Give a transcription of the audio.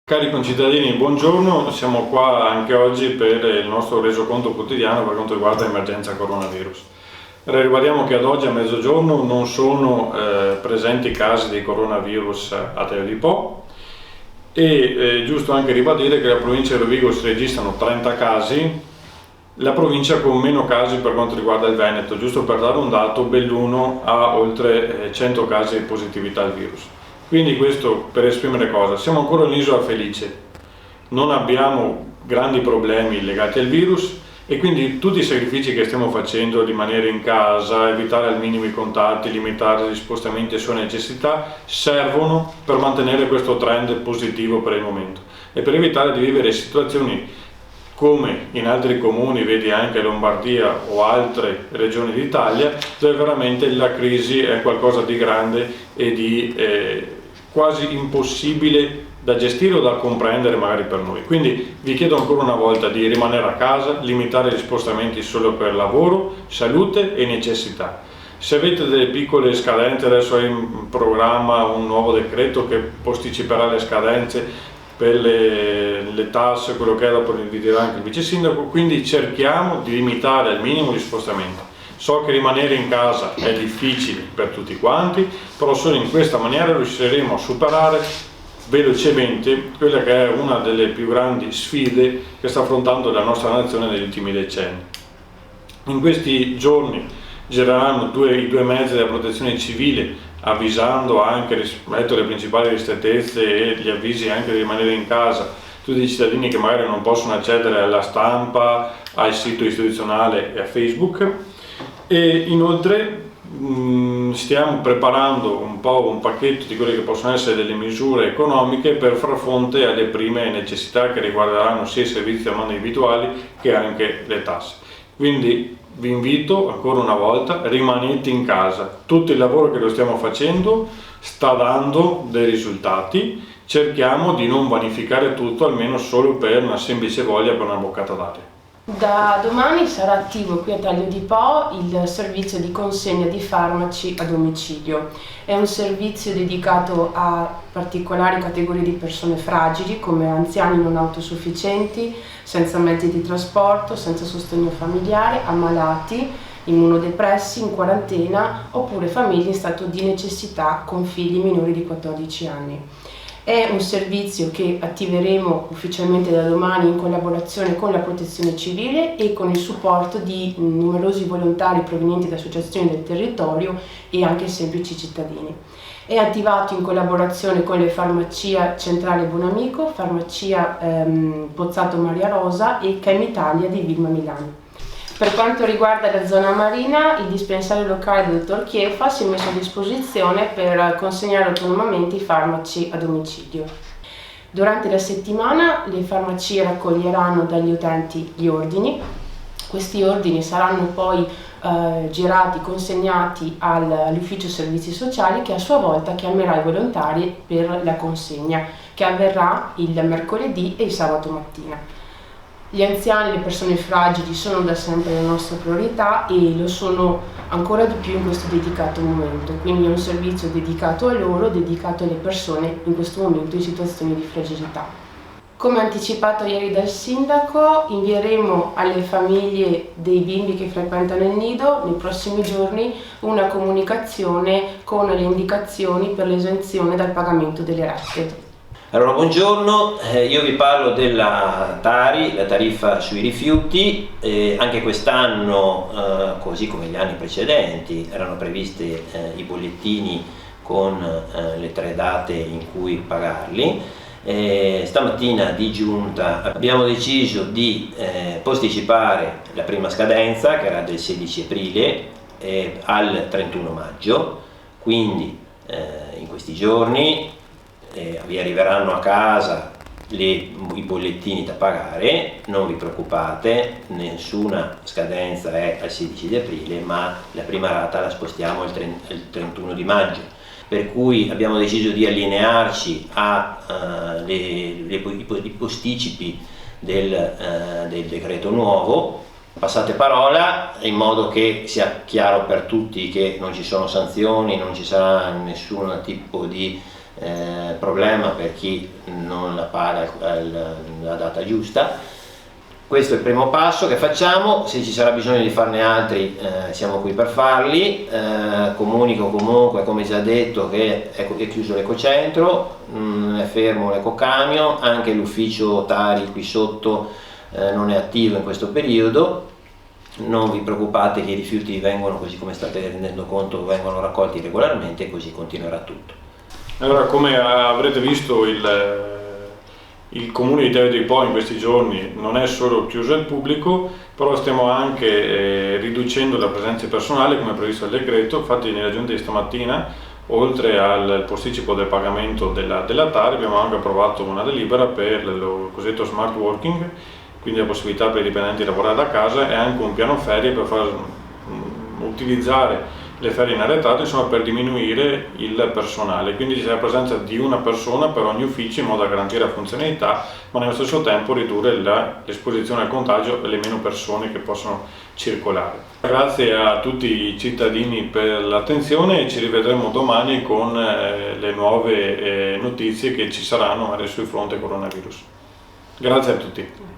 Cari concittadini, buongiorno, siamo qua anche oggi per il nostro resoconto quotidiano per quanto riguarda l'emergenza coronavirus. Ribadiamo che ad oggi a mezzogiorno non sono presenti casi di coronavirus a Terra di Po e giusto anche ribadire che la provincia di Rovigo si registrano 30 casi, la provincia con meno casi per quanto riguarda il Veneto, giusto per dare un dato, Belluno ha oltre 100 casi di positività al virus. Quindi questo per esprimere cosa? Siamo ancora un'isola felice, non abbiamo grandi problemi legati al virus e quindi tutti i sacrifici che stiamo facendo, rimanere in casa, evitare al minimo i contatti, limitare gli spostamenti a sue necessità, servono per mantenere questo trend positivo per il momento e per evitare di vivere situazioni come in altri comuni, vedi anche Lombardia o altre regioni d'Italia, dove veramente la crisi è qualcosa di grande e di quasi impossibile da gestire o da comprendere magari per noi. Quindi vi chiedo ancora una volta di rimanere a casa, limitare gli spostamenti solo per lavoro, salute e necessità. Se avete delle piccole scadenze, adesso è in programma un nuovo decreto che posticiperà le scadenze per le tasse, quello che è, dopo vi dirà anche il vice sindaco, quindi cerchiamo di limitare al minimo gli spostamenti. So che rimanere in casa è difficile per tutti quanti, però solo in questa maniera riusciremo a superare velocemente quella che è una delle più grandi sfide che sta affrontando la nostra nazione negli ultimi decenni. In questi giorni gireranno i due mezzi della protezione civile avvisando anche rispetto alle principali ristrettezze e gli avvisi anche di rimanere in casa tutti i cittadini che magari non possono accedere alla stampa, al sito istituzionale e a Facebook. E inoltre stiamo preparando un pacchetto di quelle che possono essere delle misure economiche per far fronte alle prime necessità che riguarderanno sia i servizi da mano individuali che anche le tasse. Quindi vi invito ancora una volta, rimanete in casa, tutto il lavoro che lo stiamo facendo sta dando dei risultati, cerchiamo di non vanificare tutto almeno solo per una semplice voglia, per una boccata d'aria. Da domani sarà attivo qui a Taglio di Po il servizio di consegna di farmaci a domicilio. È un servizio dedicato a particolari categorie di persone fragili come anziani non autosufficienti, senza mezzi di trasporto, senza sostegno familiare, ammalati, immunodepressi, in quarantena oppure famiglie in stato di necessità con figli minori di 14 anni. È un servizio che attiveremo ufficialmente da domani in collaborazione con la Protezione Civile e con il supporto di numerosi volontari provenienti da associazioni del territorio e anche semplici cittadini. È attivato in collaborazione con le farmacia Centrale Buonamico, farmacia Pozzato Maria Rosa e Chem Italia di Vilma Milano. Per quanto riguarda la zona marina, il dispensario locale del dottor Chiefa si è messo a disposizione per consegnare autonomamente i farmaci a domicilio. Durante la settimana le farmacie raccoglieranno dagli utenti gli ordini. Questi ordini saranno poi girati, consegnati all'ufficio servizi sociali che a sua volta chiamerà i volontari per la consegna che avverrà il mercoledì e il sabato mattina. Gli anziani e le persone fragili sono da sempre la nostra priorità e lo sono ancora di più in questo dedicato momento, quindi è un servizio dedicato a loro, dedicato alle persone in questo momento in situazioni di fragilità. Come anticipato ieri dal sindaco, invieremo alle famiglie dei bimbi che frequentano il nido nei prossimi giorni una comunicazione con le indicazioni per l'esenzione dal pagamento delle rate. Allora, buongiorno, io vi parlo della TARI, la tariffa sui rifiuti. Anche quest'anno, così come gli anni precedenti, erano previsti i bollettini con le 3 date in cui pagarli. Stamattina di giunta abbiamo deciso di posticipare la prima scadenza, che era del 16 aprile, al 31 maggio, quindi in questi giorni vi arriveranno a casa i bollettini da pagare, non vi preoccupate, nessuna scadenza è al 16 di aprile, ma la prima rata la spostiamo il 31 di maggio, per cui abbiamo deciso di allinearci ai posticipi del decreto nuovo. Passate parola in modo che sia chiaro per tutti che non ci sono sanzioni, non ci sarà nessun tipo di problema per chi non la paga la data giusta. Questo è il primo passo che facciamo. Se ci sarà bisogno di farne altri siamo qui per farli. Comunico comunque, come già detto, che è chiuso l'ecocentro, è fermo l'ecocamio, anche l'ufficio Tari qui sotto non è attivo in questo periodo. Non vi preoccupate che i rifiuti vengono, così come state rendendo conto, vengono raccolti regolarmente e così continuerà tutto. Allora, come avrete visto, il comune di Terre dei Po in questi giorni non è solo chiuso al pubblico, però stiamo anche riducendo la presenza personale come previsto dal decreto. Infatti nella giunta di stamattina, oltre al posticipo del pagamento della Tari, abbiamo anche approvato una delibera per il cosiddetto smart working, quindi la possibilità per i dipendenti di lavorare da casa, e anche un piano ferie per far utilizzare le ferie in arretrato, insomma, per diminuire il personale. Quindi c'è la presenza di una persona per ogni ufficio in modo da garantire la funzionalità, ma nello stesso tempo ridurre l'esposizione al contagio e le meno persone che possono circolare. Grazie a tutti i cittadini per l'attenzione e ci rivedremo domani con le nuove notizie che ci saranno sul fronte coronavirus. Grazie a tutti.